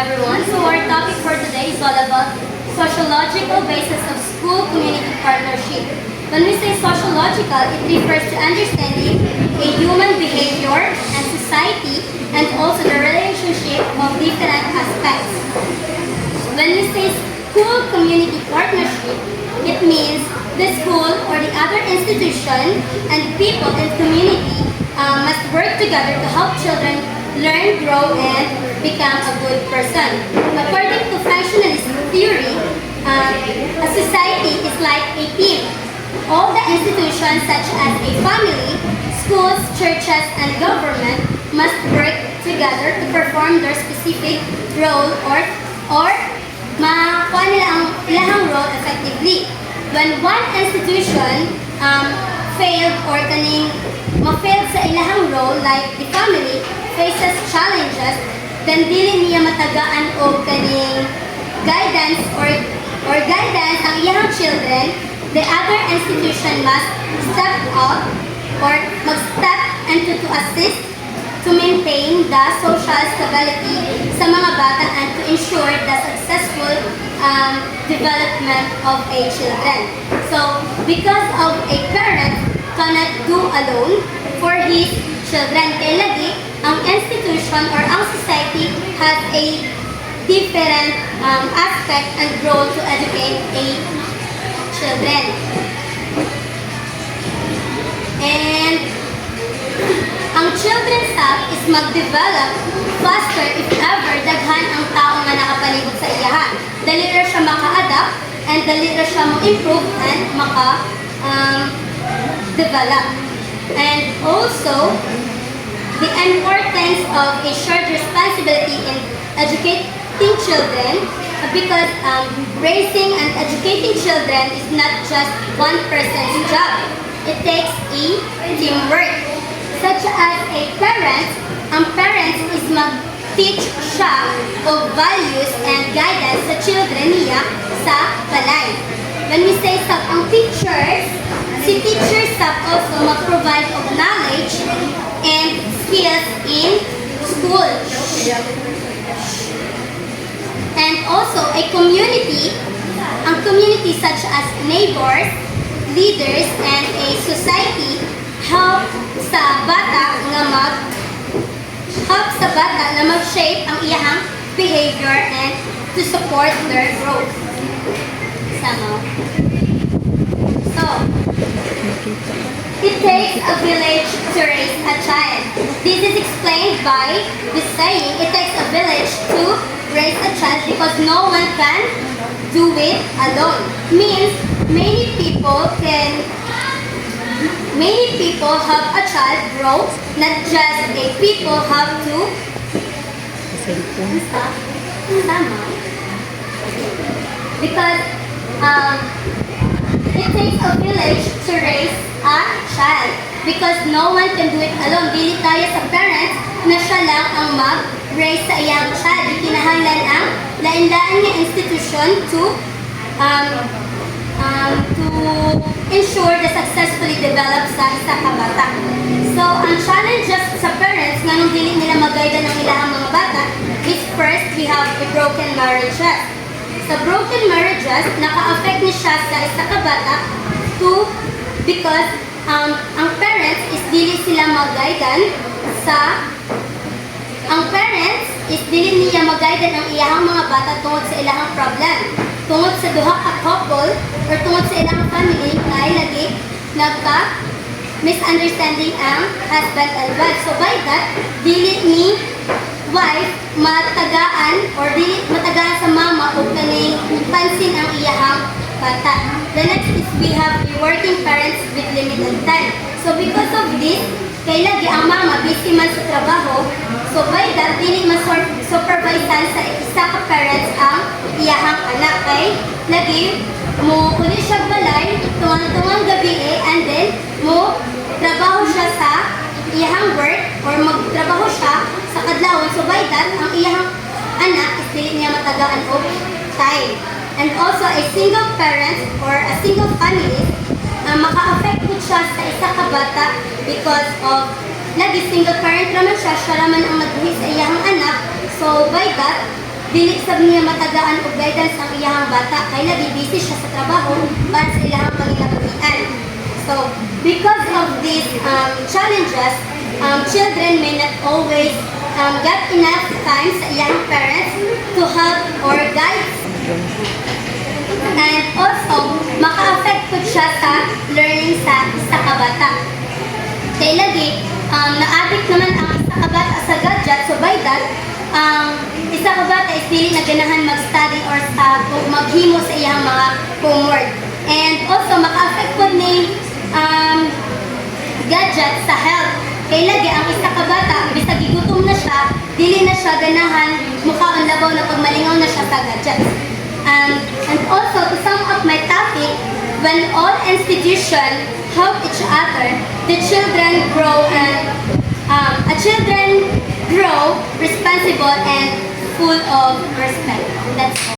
everyone. So our topic for today is all about sociological basis of school-community partnership. When we say sociological, it refers to understanding a human behavior and society and also the relationship of different aspects. When we say school-community partnership, it means the school or the other institution and people in community must work together to help children learn, grow, and become a good person. According to functionalist theory, a society is like a team. All the institutions such as a family, schools, churches, and government must work together to perform their specific role or makuha nila ang ilahang role effectively. When one institution failed or ma-failed sa ilahang role, like the family faces challenges, then dili niya matagaan o kaning guidance or guidance ang iyang children, the other institution must step up or mag-step into to assist to maintain the social stability sa mga bata and to ensure the successful development of a children. So, because of a parent cannot do alone for his children, kaya lagi ang institution or ang society has a different aspect and role to educate a children. And ang children's hub is mag-develop faster if ever daghan ang tao nga nakapalibot sa iyahan. Dali ra siya maka-adapt and dali ra siya mo-improve and maka-develop. And also, the importance of a shared responsibility in educating children because raising and educating children is not just one person's job. It takes a teamwork. Such as a parent, ang parents is mag-teach siya of values and guidance sa children niya sa balay. When we say sub, ang teachers, si teachers sub also mag-provide of knowledge and skills in school. And also a community, ang community such as neighbors, leaders, and a society help sa bata na mag-shape ang iyang behavior and to support their growth. Sama. So, it takes a village to raise a child. This is explained by the saying, it takes a village to raise a child because no one can do it alone. Means many people have a child grow, not just a people have to because it takes a village to raise a child because no one can do it alone. Dili tayo sa parents na siya lang ang mag-raise sa iyang child. Kinahanglan ang lain-lain nga institution to ensure the successfully develop sa isa ka bata. So, ang challenges sa parents nga nung dili nila mag-guide ng ilang mga bata is first, we have the broken marriages. Sa broken marriages, naka-affect ni siya sa isa ka bata because ang parents is dili sila mag-guide ang parents is dili niya mag-guide ang iyang mga bata tungod sa ilang problem. Tungod sa duha ka couple or tungod sa ilang family na lagi nagka-misunderstanding ang husband and wife. So by that, dili ni wife matagaan or dili matagaan sa mama o kaning pansin ang iyahang bata. The next is we have the working parents with limited time. So because of this, kay lagi ang mama busy man sa trabaho. So by that, dili ma-supervisean sa isa ka parents ang iyahang anak kay lagi mo uli siya balay tungang gabi and then mo trabaho siya sa iyahang work or magtrabaho siya sa kadlawon. So by that, ang iyahang anak is dili niya matagaan og time. And also a single parent or a single family maka-affect po siya sa isa ka bata because of lagi single parent naman siya raman ang magbuhi sa iyang anak. So by that, dili sab niya matagaan og guidance ang iyang bata kay lagi busy siya sa trabaho para sa iyang panginabuhian. So, because of these challenges, children may not always get enough time sa iyang parents to help or guide. And also, maka-affect po siya sa learning sa isa ka bata. Kaya lagi, na-addict naman ang isa ka bata sa gadget, so by that, isa ka bata is dili na ganahan mag-study or maghimo sa iyang mga homework. And also, maka-affect po ni gadget sa health. Kaya lagi, ang isa ka bata, bisag gigutom na siya, dili na siya ganahan, mukhaon labaw na pag malingaw na siya sa gadgets. And also, to sum up my topic, when all institutions help each other, the children grow responsible and full of respect. That's all.